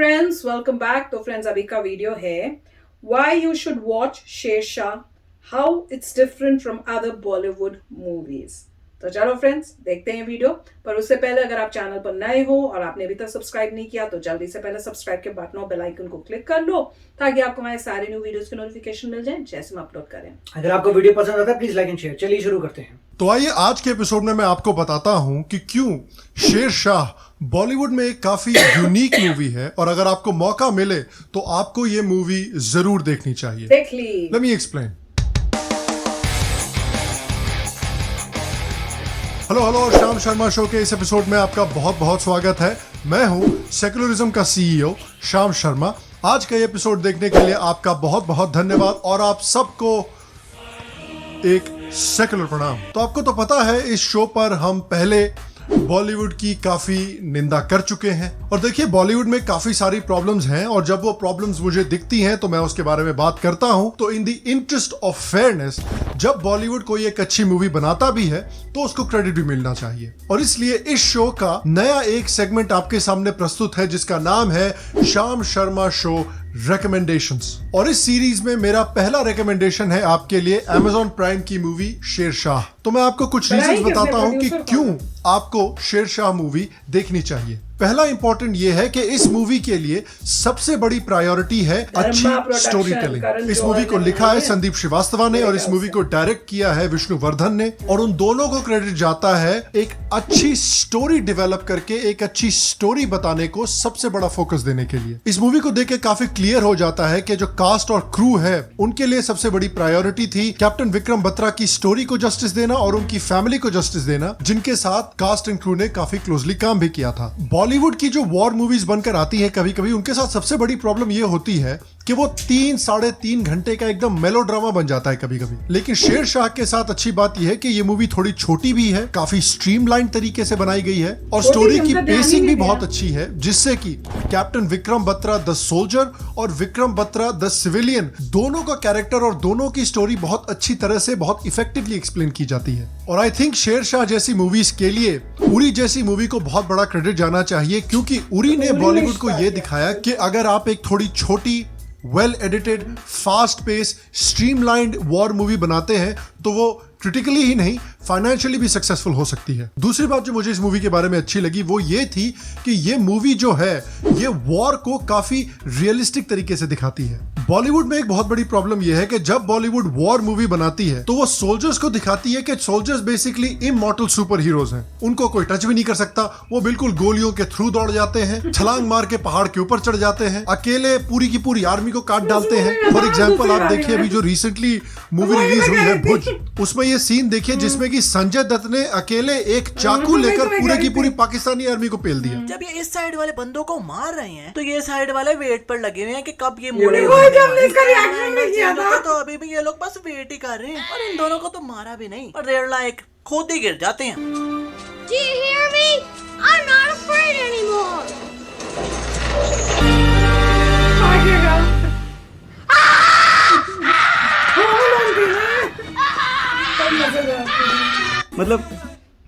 Friends, welcome back. तो friends, अभी का वीडियो है why you should watch Shershaah, how it's different from other Bollywood movies. तो चलो फ्रेंड्स, देखते हैं वीडियो। पर उससे पहले अगर आप चैनल पर नए हो और आपने अभी तक सब्सक्राइब नहीं किया तो जल्दी से पहले सब्सक्राइब के बटन और बेल आइकन को क्लिक कर लो ताकि आपको हमारे सारे न्यू वीडियोस के नोटिफिकेशन मिल जाए जैसे हम अपलोड करें। अगर आपको वीडियो पसंद आता है प्लीज लाइक एंड शेयर। चलिए शुरू करते हैं। तो आइए आज के एपिसोड में मैं आपको बताता हूं कि क्यों शेरशाह बॉलीवुड में एक काफी यूनिक मूवी है और अगर आपको मौका मिले तो आपको ये मूवी जरूर देखनी चाहिए। देख ली। Let me explain. Hello, Shyam Sharma show के इस एपिसोड में आपका बहुत बहुत स्वागत है। मैं हूं सेकुलरिज्म का सीईओ श्याम शर्मा। आज का ये एपिसोड देखने के लिए आपका बहुत बहुत धन्यवाद और आप सबको एक सेकुलर प्रणाम। तो आपको तो पता है इस शो पर हम पहले बॉलीवुड की काफी निंदा कर चुके हैं और देखिए बॉलीवुड में काफी सारी प्रॉब्लम्स हैं और जब वो प्रॉब्लम्स मुझे दिखती हैं तो मैं उसके बारे में बात करता हूं। तो in the interest of fairness, जब बॉलीवुड कोई एक अच्छी मूवी बनाता भी है तो उसको क्रेडिट भी मिलना चाहिए और इसलिए इस शो का नया एक सेगमेंट आपके सामने प्रस्तुत है जिसका नाम है श्याम शर्मा शो रिकमेंडेशंस। और इस सीरीज में मेरा पहला रिकमेंडेशन है आपके लिए Amazon प्राइम की मूवी शेरशाह। तो मैं आपको कुछ रीजंस बताता हूं कि क्यों आपको शेरशाह मूवी देखनी चाहिए। पहला इंपॉर्टेंट ये है कि इस मूवी के लिए सबसे बड़ी प्रायोरिटी है अच्छी स्टोरी टेलिंग। इस मूवी को लिखा है संदीप श्रीवास्तव ने और इस मूवी को डायरेक्ट किया है विष्णुवर्धन ने और उन दोनों को क्रेडिट जाता है एक अच्छी स्टोरी डेवलप करके एक अच्छी स्टोरी बताने को सबसे बड़ा फोकस देने के लिए। इस मूवी को देख के काफी क्लियर हो जाता है कि जो कास्ट और क्रू है उनके लिए सबसे बड़ी प्रायोरिटी थी कैप्टन विक्रम बत्रा की स्टोरी को जस्टिस देना और उनकी फैमिली को जस्टिस देना, जिनके साथ कास्ट एंड क्रू ने काफी क्लोजली काम भी किया था। बॉलीवुड की जो वॉर मूवीज बनकर आती है कभी कभी उनके साथ सबसे बड़ी प्रॉब्लम ये होती है कि वो 3-3.5 घंटे का एकदम मेलोड्रामा बन जाता है कभी कभी। लेकिन शेरशाह के साथ अच्छी बात यह है कि ये मूवी थोड़ी छोटी भी है, काफी स्ट्रीमलाइन तरीके से बनाई गई है और स्टोरी की पेसिंग भी बहुत अच्छी है, जिससे कि captain Vikram Batra the soldier और विक्रम बत्रा द सिविलियन दोनों का कैरेक्टर और दोनों की स्टोरी बहुत अच्छी तरह से बहुत इफेक्टिवली एक्सप्लेन की जाती है। और आई थिंक शेरशाह जैसी मूवीज के लिए उरी जैसी मूवी को बहुत बड़ा क्रेडिट जाना चाहिए क्योंकि उरी ने बॉलीवुड को यह दिखाया कि अगर आप एक थोड़ी छोटी well edited fast pace streamlined war movie बनाते हैं तो वो क्रिटिकली ही नहीं फाइनेंशियली भी सक्सेसफुल हो सकती है। दूसरी बात जो मुझे इस मूवी के बारे में अच्छी लगी वो ये थी कि ये मूवी जो है ये वॉर को काफी रियलिस्टिक तरीके से दिखाती है। बॉलीवुड में एक बहुत बड़ी प्रॉब्लम यह है कि जब बॉलीवुड वॉर मूवी बनाती है तो वो सोल्जर्स को दिखाती है कि soldiers basically immortal super heroes हैं, उनको कोई टच भी नहीं कर सकता, वो बिल्कुल गोलियों के थ्रू दौड़ जाते हैं, छलांग मार के पहाड़ के ऊपर चढ़ जाते हैं, अकेले पूरी की पूरी आर्मी को काट डालते हैं। फॉर एग्जाम्पल आप देखिए अभी जो रिसेंटली मूवी रिलीज हुई है भुज, उसमें ये सीन देखिए जिसमें कि संजय दत्त ने अकेले एक चाकू लेकर पूरे की पूरी पाकिस्तानी आर्मी को पेल दिया। जब ये इस साइड वाले बंदों को मार रहे हैं तो ये साइड वाले वेट पर लगे हुए हैं कि कब ये तो अभी भी ये लोग बस वेट ही कर रहे हैं और इन दोनों को तो मारा भी नहीं और देर लाइक खुद ही गिर जाते हैं। Do you hear me? I'm not afraid anymore. मतलब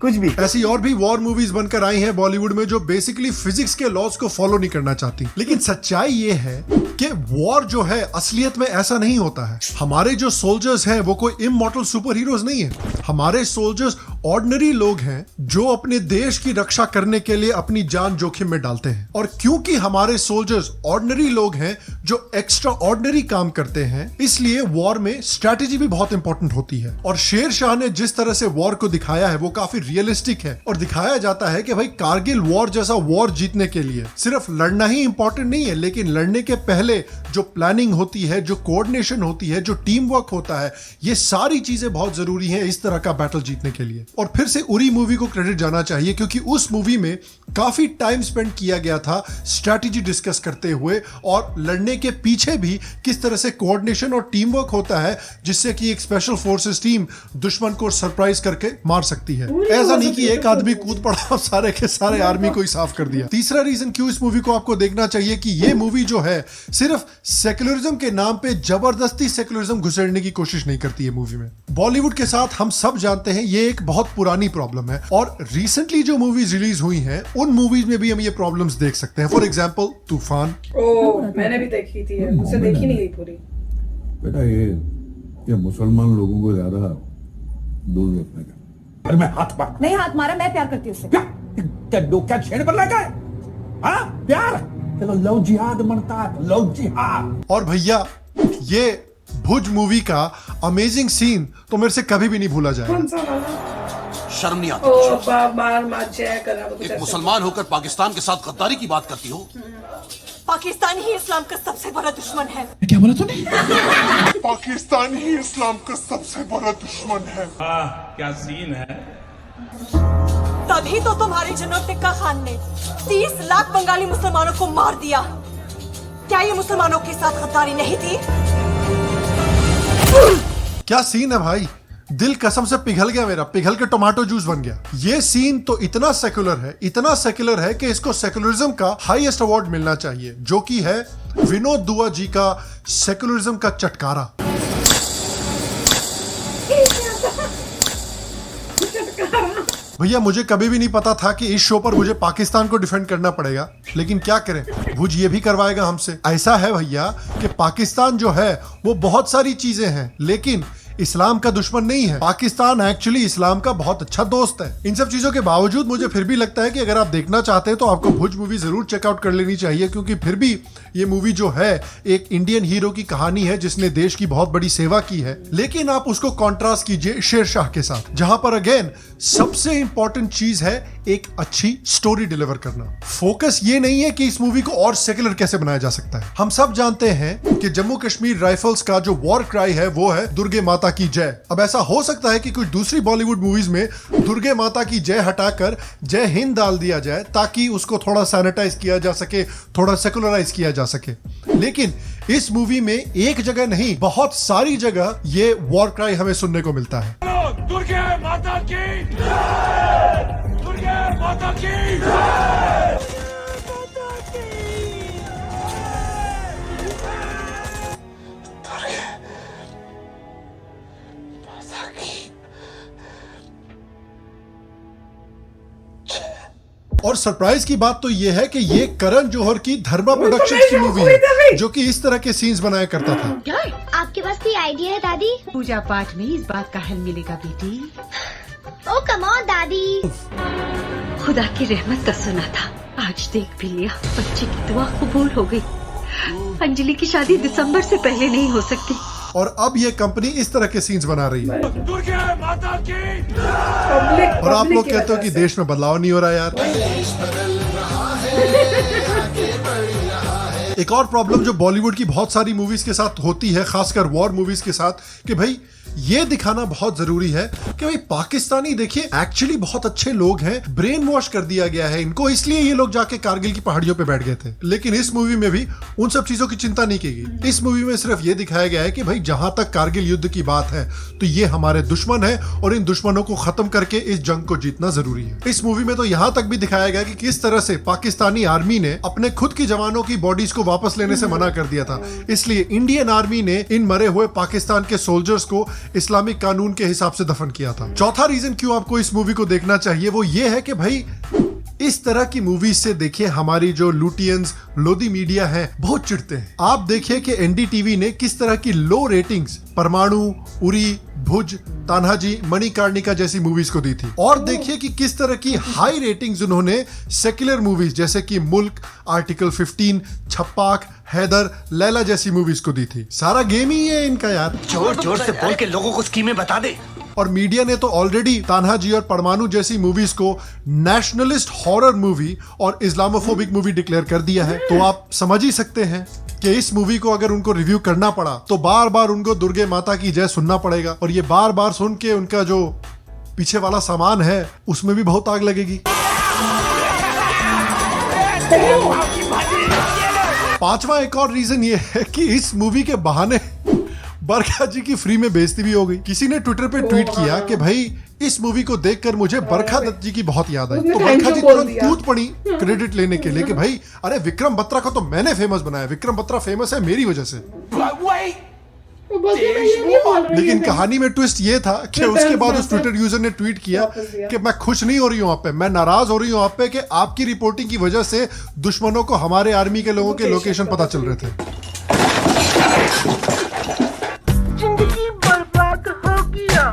कुछ भी ऐसी और भी वॉर मूवीज बनकर आई हैं बॉलीवुड में जो बेसिकली फिजिक्स के लॉज को फॉलो नहीं करना चाहती। लेकिन सच्चाई ये है कि वॉर जो है असलियत में ऐसा नहीं होता है। हमारे जो सोल्जर्स हैं वो कोई इमॉर्टल सुपर हीरोज नहीं है। हमारे सोल्जर्स ऑर्डिनरी लोग हैं जो अपने देश की रक्षा करने के लिए अपनी जान जोखिम में डालते हैं और क्योंकि हमारे सोल्जर्स ऑर्डिनरी लोग हैं जो एक्स्ट्रा ऑर्डिनरी काम करते हैं इसलिए वॉर में स्ट्रैटेजी भी बहुत इंपॉर्टेंट होती है। और शेरशाह ने जिस तरह से वॉर को दिखाया है वो काफी रियलिस्टिक है और दिखाया जाता है कि भाई कारगिल वॉर जैसा वॉर जीतने के लिए सिर्फ लड़ना ही इंपॉर्टेंट नहीं है, लेकिन लड़ने के पहले जो प्लानिंग होती है, जो कोऑर्डिनेशन होती है, जो टीम वर्क होता है, ये सारी चीजें बहुत जरूरी हैं इस तरह का बैटल जीतने के लिए। और फिर से उरी मूवी को क्रेडिट जाना चाहिए क्योंकि उस मूवी में काफी टाइम स्पेंड किया गया था स्ट्रैटेजी डिस्कस करते हुए और लड़ने के पीछे भी किस तरह से कोऑर्डिनेशन और टीम वर्क होता है जिससे कि एक स्पेशल फोर्सेस टीम दुश्मन को सरप्राइज करके मार सकती है। ऐसा नहीं कि एक आदमी कूद पड़ा और सारे के सारे आर्मी को ही साफ कर दिया। तीसरा रीजन क्यों इस मूवी को आपको देखना चाहिए कि ये मूवी जो है सिर्फ सेक्युलरिज्म के नाम पे जबरदस्ती सेक्युलरिज्म घुसेड़ने की कोशिश नहीं करती है। मूवी में बॉलीवुड के साथ हम सब जानते हैं ये एक बहुत बहुत पुरानी प्रॉब्लम है और रिसेंटली जो मूवीज रिलीज हुई हैं उन मूवीज में भी हम ये प्रॉब्लम्स देख सकते हैं। फॉर एग्जांपल तूफान। ओ मैंने भी देखी थी, उसे देखी नहीं गई पूरी। बेटा ये मुसलमान लोगों को ज्यादा दूर रखने का। अरे मैं हाथ मार नहीं हाथ मारा, मैं प्यार करती हूँ उससे। क्या डोक्या छेड़ पर लगा है? हाँ प्यार, चलो लव जिहाद मनता है, लव जिहाद। और भैया ये भुज मूवी का अमेजिंग सीन तो मेरे से कभी भी नहीं भूला जाएगा। कौन सा वाला? शर्म नहीं आती? ओ मार जय करा वो कुछ एक ऐसा। मुसलमान होकर पाकिस्तान के साथ गद्दारी की बात करती हो। पाकिस्तान ही इस्लाम का सबसे बड़ा दुश्मन है। क्या बोला तूने? पाकिस्तान ही इस्लाम का सबसे बड़ा दुश्मन है। क्या सीन है। तभी तो तुम्हारे जनरल टिक्का खान ने 30 लाख बंगाली मुसलमानों को मार दिया। क्या ये मुसलमानों के साथ गद्दारी नहीं थी? क्या सीन है भाई, दिल कसम से पिघल गया मेरा, पिघल के टोमेटो जूस बन गया। ये सीन तो इतना सेक्युलर है कि इसको सेक्युलरिज्म का हाईएस्ट अवार्ड मिलना चाहिए, जो कि है विनोद दुआ जी का सेक्युलरिज्म का चटकारा। भैया मुझे कभी भी नहीं पता था कि इस शो पर मुझे पाकिस्तान को डिफेंड करना पड़ेगा, लेकिन क्या करें, भुज ये भी करवाएगा हमसे। ऐसा है भैया कि पाकिस्तान जो है वो बहुत सारी चीजें हैं लेकिन इस्लाम का दुश्मन नहीं है। पाकिस्तान एक्चुअली इस्लाम का बहुत अच्छा दोस्त है। इन सब चीजों के बावजूद मुझे फिर भी लगता है कि अगर आप देखना चाहते हैं तो आपको भुज मूवी जरूर चेकआउट कर लेनी चाहिए, क्योंकि फिर भी ये मूवी जो है एक इंडियन हीरो की कहानी है जिसने देश की बहुत बड़ी सेवा की है। लेकिन आप उसको कॉन्ट्रास्ट कीजिए शेरशाह के साथ, जहां पर अगेन सबसे इंपॉर्टेंट चीज है एक अच्छी स्टोरी डिलीवर करना। फोकस ये नहीं है कि इस मूवी को और सेक्युलर कैसे बनाया जा सकता है। हम सब जानते हैं कि जम्मू कश्मीर राइफल्स का जो वॉर क्राई है वो है दुर्गे माता की जय। अब ऐसा हो सकता है कि कुछ दूसरी बॉलीवुड मूवीज में दुर्गे माता की जय हटाकर जय हिंद डाल दिया जाए ताकि उसको थोड़ा सैनिटाइज किया जा सके, थोड़ा सेकुलराइज किया जा सके। लेकिन इस मूवी में एक जगह नहीं, बहुत सारी जगह ये वॉर क्राई हमें सुनने को मिलता है। दुर्गे माता की जय! दुर्गे माता की जय! और सरप्राइज की बात तो यह है कि ये करण जौहर की धर्मा प्रोडक्शंस की मूवी है जो कि इस तरह के सीन्स बनाया करता था। आपके पास कोई आइडिया है दादी? पूजा पाठ में इस बात का हल मिलेगा बेटी। ओ कम ऑन दादी। खुदा की रहमत का सुना था, आज देख भी लिया। बच्चे की दुआ कबूल हो गई। अंजलि की शादी दिसंबर से पहले नहीं हो सकती। और अब ये कंपनी इस तरह के सीन्स बना रही है। दुर्गे माता की और आप लोग कहते हो कि देश में बदलाव नहीं हो रहा यार। एक और प्रॉब्लम जो बॉलीवुड की बहुत सारी मूवीज के साथ होती है, खासकर वॉर मूवीज के साथ, कि भाई ये दिखाना बहुत जरूरी है कि भाई पाकिस्तानी देखिए एक्चुअली बहुत अच्छे लोग हैं, ब्रेन वॉश कर दिया गया है इनको, इसलिए ये लोग जाके कारगिल की पहाड़ियों पे बैठ गए थे। लेकिन इस मूवी में भी उन सब चीजों की चिंता नहीं की गई। इस मूवी में सिर्फ ये दिखाया गया है कि भाई जहां तक कारगिल युद्ध की बात है तो ये हमारे दुश्मन है और इन दुश्मनों को खत्म करके इस जंग को जीतना जरूरी है। इस मूवी में तो यहां तक भी दिखाया गया कि किस तरह से पाकिस्तानी आर्मी ने अपने खुद की जवानों की बॉडीज को वापस लेने से मना कर दिया था, इसलिए इंडियन आर्मी ने इन मरे हुए पाकिस्तान के सोल्जर्स को इस्लामिक कानून के हिसाब से दफन किया था। चौथा रीजन क्यों आपको इस मूवी को देखना चाहिए वो ये है कि भाई इस तरह की मूवीज से देखिए हमारी जो लुटियंस लोधी मीडिया है बहुत चिढ़ते हैं। आप देखिए कि एनडीटीवी ने किस तरह की लो रेटिंग्स परमाणु, उरी, भुज, तान्हाजी, मणिकर्णिका जैसी मूवीज को दी थी, और देखिए कि किस तरह की हाई रेटिंग्स उन्होंने सेक्युलर मूवीज जैसे कि मुल्क, आर्टिकल 15, छप्पाक, हैदर, लैला जैसी मूवीज को दी थी। सारा गेम ही है इनका यार। जोर जोर से बोल के लोगों को स्कीमें बता दे। और मीडिया ने तो ऑलरेडी तान्हाजी और परमाणु जैसी मूवीज को नेशनलिस्ट हॉरर मूवी और इस्लामोफोबिक मूवी डिक्लेयर कर दिया है। तो आप समझ ही सकते हैं कि इस मूवी को अगर उनको रिव्यू करना पड़ा तो बार बार उनको दुर्गे माता की जय सुनना पड़ेगा, और ये बार बार सुन के उनका जो पीछे वाला सामान है उसमें भी बहुत आग लगेगी। पांचवा एक और रीजन ये है कि इस मूवी के बहाने बरखा जी की फ्री में बेइज्जती भी हो गई। किसी ने ट्विटर पे ट्वीट किया कि भाई इस मूवी को देखकर मुझे बरखा दत्त जी की बहुत याद आई। तो बरखा जी तुरंत कूद पड़ी क्रेडिट लेने के लिए कि भाई अरे विक्रम बत्रा को तो मैंने फेमस बनाया, विक्रम बत्रा फेमस है मेरी वजह से। लेकिन कहानी में ट्विस्ट ये था कि उसके बाद उस ट्विटर यूजर ने ट्वीट किया कि मैं खुश नहीं हो रही हूँ आप पे, मैं नाराज हो रही हूँ आप पे कि आपकी रिपोर्टिंग की वजह से दुश्मनों को हमारे आर्मी के लोगों के लोकेशन पता चल रहे थे।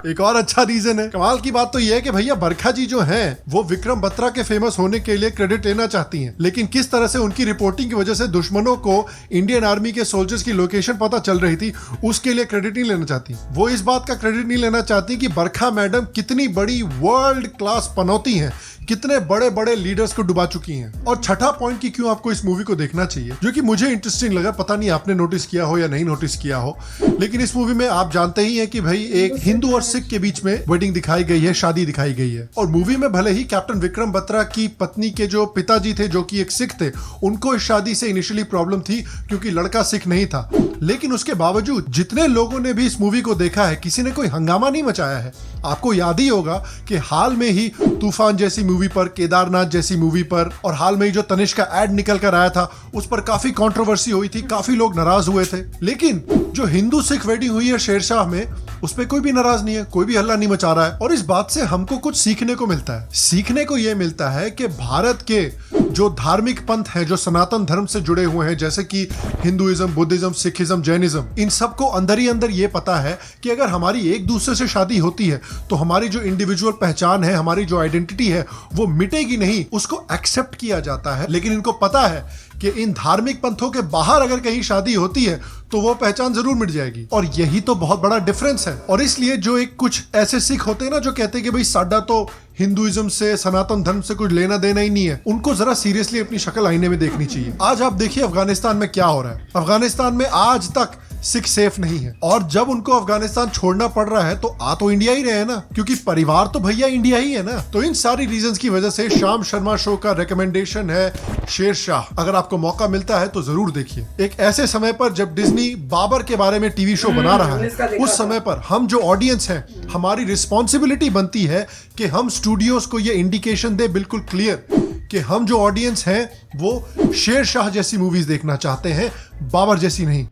एक और अच्छा रीजन है। कमाल की बात तो यह है कि भैया बरखा जी जो हैं वो विक्रम बत्रा के फेमस होने के लिए क्रेडिट लेना चाहती हैं, लेकिन किस तरह से उनकी रिपोर्टिंग की वजह से दुश्मनों को इंडियन आर्मी के सोल्जर्स की लोकेशन पता चल रही थी उसके लिए क्रेडिट नहीं लेना चाहती। वो इस बात का क्रेडिट नहीं लेना चाहती कि बरखा मैडम कितनी बड़ी वर्ल्ड क्लास पनौती हैं, कितने बड़े बड़े लीडर्स को डुबा चुकी हैं। और छठा पॉइंट कि क्यों आपको इस मूवी को देखना चाहिए, जो कि मुझे इंटरेस्टिंग लगा, पता नहीं आपने नोटिस किया हो या नहीं नोटिस किया हो, लेकिन इस मूवी में आप जानते ही हैं कि भाई एक हिंदू और सिख के बीच में वेडिंग दिखाई गई है, शादी दिखाई गई है। और मूवी में भले ही कैप्टन विक्रम बत्रा की पत्नी के जो पिताजी थे जो कि एक सिख थे, उनको इस शादी से इनिशियली प्रॉब्लम थी क्योंकि लड़का सिख नहीं था, लेकिन उसके बावजूद जितने लोगों ने भी इस मूवी को देखा है किसी ने कोई हंगामा नहीं मचाया है। आपको याद ही होगा कि हाल में ही तूफान जैसी मूवी पर, केदारनाथ जैसी मूवी पर, और हाल में ही जो तनिष्क का एड निकल कर आया था उस पर काफी कंट्रोवर्सी हुई थी, काफी लोग नाराज हुए थे। लेकिन जो हिंदू सिख वेडिंग हुई है शेरशाह में, उस पर कोई भी नाराज नहीं है, कोई भी हल्ला नहीं मचा रहा है। और इस बात से हमको कुछ सीखने को मिलता है। सीखने को यह मिलता है कि भारत के जो धार्मिक पंथ हैं, जो सनातन धर्म से जुड़े हुए हैं, जैसे कि हिंदुइज्म, बुद्धिज्म, सिखिज्म, जैनिज्म, इन सबको अंदर ही अंदर ये पता है कि अगर हमारी एक दूसरे से शादी होती है तो हमारी जो इंडिविजुअल पहचान है, हमारी जो आइडेंटिटी है वो मिटेगी नहीं, उसको एक्सेप्ट किया जाता है। लेकिन इनको पता है कि इन धार्मिक पंथों के बाहर अगर कहीं शादी होती है तो वो पहचान जरूर मिट जाएगी। और यही तो बहुत बड़ा डिफरेंस है। और इसलिए जो एक कुछ ऐसे सिख होते हैं ना जो कहते हैं कि भाई साडा तो हिंदुइज्म से, सनातन धर्म से कुछ लेना देना ही नहीं है, उनको जरा सीरियसली अपनी शक्ल आईने में देखनी चाहिए। आज आप देखिए अफगानिस्तान में क्या हो रहा है। अफगानिस्तान में आज तक सिख सेफ नहीं है, और जब उनको अफगानिस्तान छोड़ना पड़ रहा है तो आ तो इंडिया ही रहे हैं ना, क्योंकि परिवार तो भैया इंडिया ही है ना। तो इन सारी रीजंस की वजह से श्याम शर्मा शो का रिकमेंडेशन है शेरशाह। अगर आपको मौका मिलता है तो जरूर देखिए। एक ऐसे समय पर जब डिज्नी बाबर के बारे में टीवी शो बना रहा है, उस समय पर हम जो ऑडियंस हैं, हमारी रिस्पॉन्सिबिलिटी बनती है कि हम स्टूडियोज को ये इंडिकेशन दे बिल्कुल क्लियर कि हम जो ऑडियंस हैं वो शेरशाह जैसी मूवीज देखना चाहते हैं, बाबर जैसी नहीं।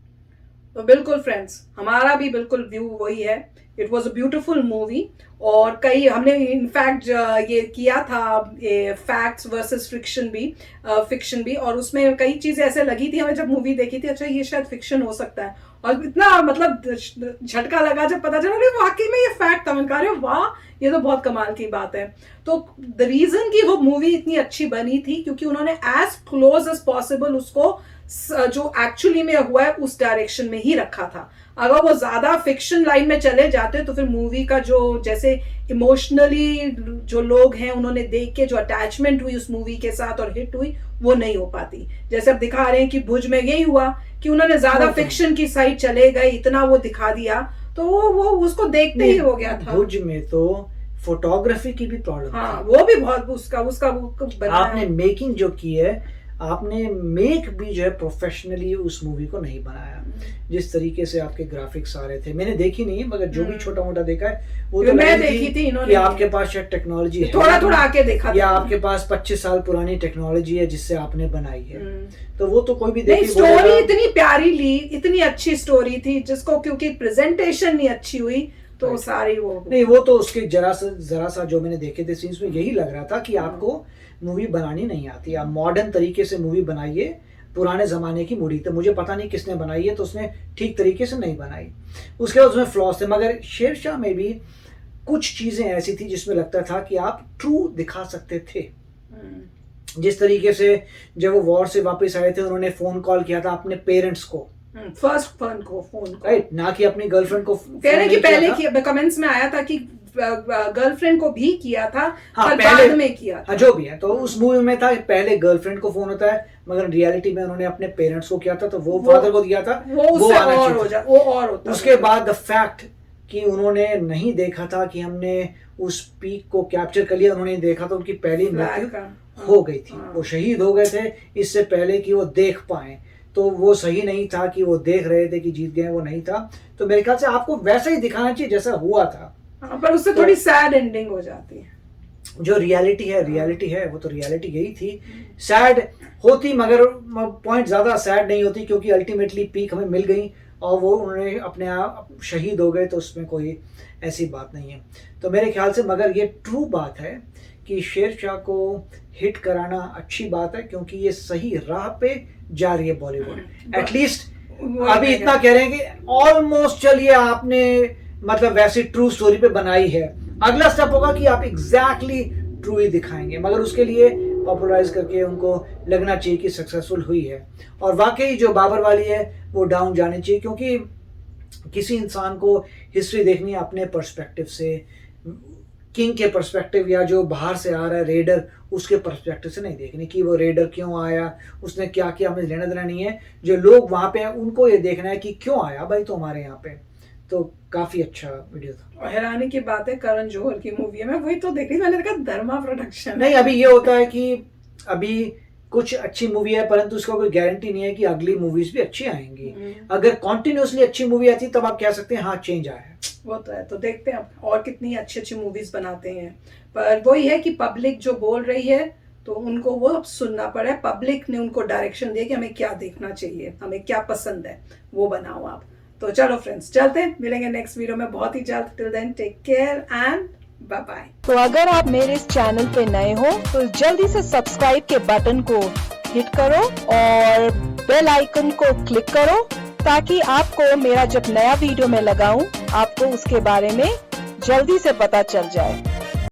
तो बिल्कुल फ्रेंड्स, हमारा भी बिल्कुल व्यू वही है। It was a beautiful movie, और कई हमने इनफैक्ट ये किया था फैक्ट्स वर्सेस फिक्शन भी, और उसमें कई चीजें ऐसे लगी थी हमें जब मूवी देखी थी, अच्छा ये शायद फिक्शन हो सकता है, और इतना मतलब झटका लगा जब पता चला वाकई में ये फैक्ट था। मैंने कहा वाह, ये तो बहुत कमाल की बात है। तो द रीजन कि वो मूवी इतनी अच्छी बनी थी क्योंकि उन्होंने एज क्लोज एज पॉसिबल उसको जो एक्चुअली में हुआ है उस डायरेक्शन में ही रखा था। अगर वो ज्यादा फिक्शन लाइन में चले जाते तो फिर मूवी का जो जैसे इमोशनली जो लोग हैं उन्होंने देख के जो अटैचमेंट हुई उस मूवी के साथ और हिट हुई वो नहीं हो पाती। जैसे अब दिखा रहे हैं कि भुज में यही हुआ कि उन्होंने ज्यादा फिक्शन की साइड चले गए, इतना वो दिखा दिया तो वो उसको देखते ही हो गया था। भुज में तो फोटोग्राफी की भी प्रॉब्लम हाँ, वो भी बहुत उसका आपने मेकिंग जो की है, आपने मेक भी जो है प्रोफेशनली उस मूवी को नहीं बनाया। जिस तरीके से आपके ग्राफिक्स आ रहे थे, मैंने देखी नहीं मगर जो भी छोटा मोटा देखा है वो तो मैं देखी थी कि आपके पास शायद टेक्नोलॉजी है, थोड़ा आके देखा या आपके पास 25 साल पुरानी टेक्नोलॉजी है जिससे आपने बनाई है। तो वो तो कोई भी देखी। स्टोरी इतनी प्यारी ली, इतनी अच्छी स्टोरी थी जिसको क्योंकि प्रेजेंटेशन नहीं अच्छी हुई तो सारी वो नहीं, वो तो उसके जरा सा जो मैंने देखे थे सीन्स में यही लग रहा था कि आपको मूवी बनानी नहीं आती, आप मॉडर्न तरीके से मूवी बनाइए। पुराने जमाने की मूवी तो मुझे पता नहीं किसने बनाई है, तो उसने ठीक तरीके से नहीं बनाई। उसके बाद उसमें फ्लॉस थे, मगर शेरशाह में भी कुछ चीजें ऐसी थी जिसमें लगता था कि आप ट्रू दिखा सकते थे। जिस तरीके से जब वो वॉर से वापस आए थे उन्होंने फोन कॉल किया था अपने पेरेंट्स को, फर्स्ट फोन राइट, ना कि अपनी गर्लफ्रेंड को। कह रहे कि पहले कमेंट्स में आया था कि गर्लफ्रेंड को भी किया था, हाँ, पर बाद में किया था। हाँ, जो भी है, तो उस मूवी में था पहले गर्लफ्रेंड को फोन होता है, मगर रियलिटी में उन्होंने अपने पेरेंट्स को किया था, तो वो फादर को दिया था, वो और होता। उसके बाद द फैक्ट कि उन्होंने नहीं देखा था कि हमने उस पीक को कैप्चर कर लिया, उन्होंने देखा था उनकी पहली मृत्यु हो गई थी, वो शहीद हो गए थे इससे पहले कि वो देख पाए, तो वो सही नहीं था कि वो देख रहे थे कि जीत गए, वो नहीं था। तो मेरे ख्याल से आपको वैसा ही दिखाना चाहिए जैसा हुआ था, पर उससे थोड़ी सैड एंडिंग हो जाती है। जो रियलिटी है वो तो रियलिटी यही थी। सैड होती मगर पॉइंट ज्यादा सैड नहीं होती, क्योंकि अल्टीमेटली पीक हमें मिल गई और वो उन्होंने अपने आप शहीद हो गए, तो उसमें कोई ऐसी बात नहीं है। तो मेरे ख्याल से मगर ये ट्रू बात है कि शेरशाह को हिट कराना अच्छी बात है, क्योंकि ये सही राह पे जा रही है बॉलीवुड। एटलीस्ट अभी इतना कह रहे हैं कि ऑलमोस्ट चलिए आपने मतलब वैसी ट्रू स्टोरी पे बनाई है। अगला स्टेप होगा कि आप एग्जैक्टली ट्रू ही दिखाएंगे, मगर उसके लिए पॉपुलराइज करके उनको लगना चाहिए कि सक्सेसफुल हुई है। और वाकई जो बाबर वाली है वो डाउन जानी चाहिए, क्योंकि किसी इंसान को हिस्ट्री देखनी है अपने पर्सपेक्टिव से, किंग के पर्सपेक्टिव या जो बाहर से आ रहा है रेडर उसके पर्सपेक्टिव से नहीं देखनी कि वो रेडर क्यों आया, उसने क्या किया, हमें लेना देना नहीं है। जो लोग वहाँ पे हैं उनको ये देखना है कि क्यों आया भाई तो हमारे यहाँ पे। तो काफी अच्छा वीडियो था। और हैरानी की बात है करण जौहर की मूवी है, मैं वही तो देख रही, मैंने देखा धर्मा प्रोडक्शन। नहीं, अभी ये होता है कि अभी कुछ अच्छी मूवी है परंतु उसका कोई गारंटी नहीं है कि अगली मूवीज भी अच्छी आएंगी। अगर कॉन्टिन्यूसली अच्छी मूवी आती तब आप कह सकते हैं हाँ चेंज आया है। वो तो है, तो देखते हैं और कितनी अच्छी अच्छी मूवीज बनाते हैं। पर वही है कि पब्लिक जो बोल रही है तो उनको वो अब सुनना पड़ा है। पब्लिक ने उनको डायरेक्शन दिया कि हमें क्या देखना चाहिए, हमें क्या पसंद है, वो बनाओ आप। तो चलो फ्रेंड्स, चलते हैं, मिलेंगे नेक्स्ट वीडियो में बहुत ही जल्द। Till then take care and bye bye. तो अगर आप मेरे इस चैनल पे नए हो तो जल्दी से सब्सक्राइब के बटन को हिट करो और बेल आइकन को क्लिक करो, ताकि आपको मेरा जब नया वीडियो मैं लगाऊं आपको उसके बारे में जल्दी से पता चल जाए।